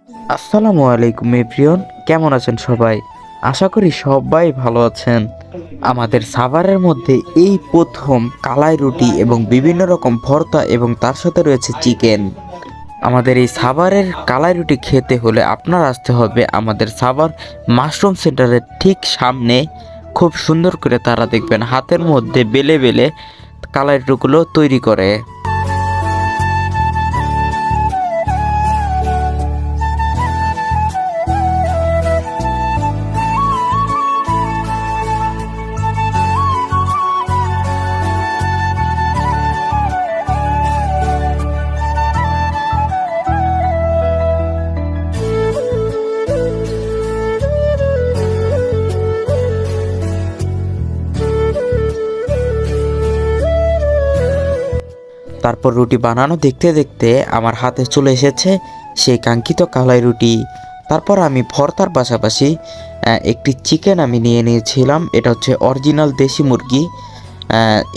আসসালামু আলাইকুম এভরিওয়ান, কেমন আছেন সবাই? আশা করি সবাই ভালো আছেন। আমাদের সাভারের মধ্যে এই প্রথম কালাই রুটি এবং বিভিন্ন রকম ভর্তা এবং তার সাথে রয়েছে চিকেন। আমাদের এই সাভারের কালাই রুটি খেতে হলে আপনার আসতে হবে আমাদের সাভার মাশরুম সেন্টারের ঠিক সামনে। খুব সুন্দর করে তারা দেখবেন হাতের মধ্যে বেলে বেলে কালাই রুটিগুলো তৈরি করে। তারপর রুটি বানানো দেখতে দেখতে আমার হাতে চলে এসেছে সেই কাঙ্ক্ষিত কালাই রুটি। তারপর আমি ভর্তার পাশাপাশি একটি চিকেন আমি নিয়ে নিয়েছিলাম। এটা হচ্ছে অরিজিনাল দেশি মুরগি।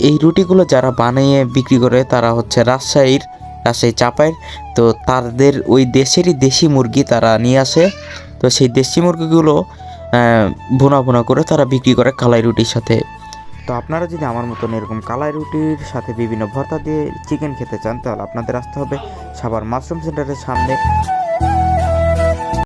এই রুটিগুলো যারা বানিয়ে বিক্রি করে তারা হচ্ছে রাজশাহী চাপায়ের। তো তাদের ওই দেশেরই দেশি মুরগি তারা নিয়ে আসে। তো সেই দেশি মুরগিগুলো ভুনা ভুনা করে তারা বিক্রি করে কালাই রুটির সাথে। তো আপনারা যদি আমার মতন এরকম কালাই রুটির সাথে বিভিন্ন ভর্তা দিয়ে চিকেন খেতে চান তাহলে আপনাদের আসতে হবে সাভার মাশরুম সেন্টারের সামনে।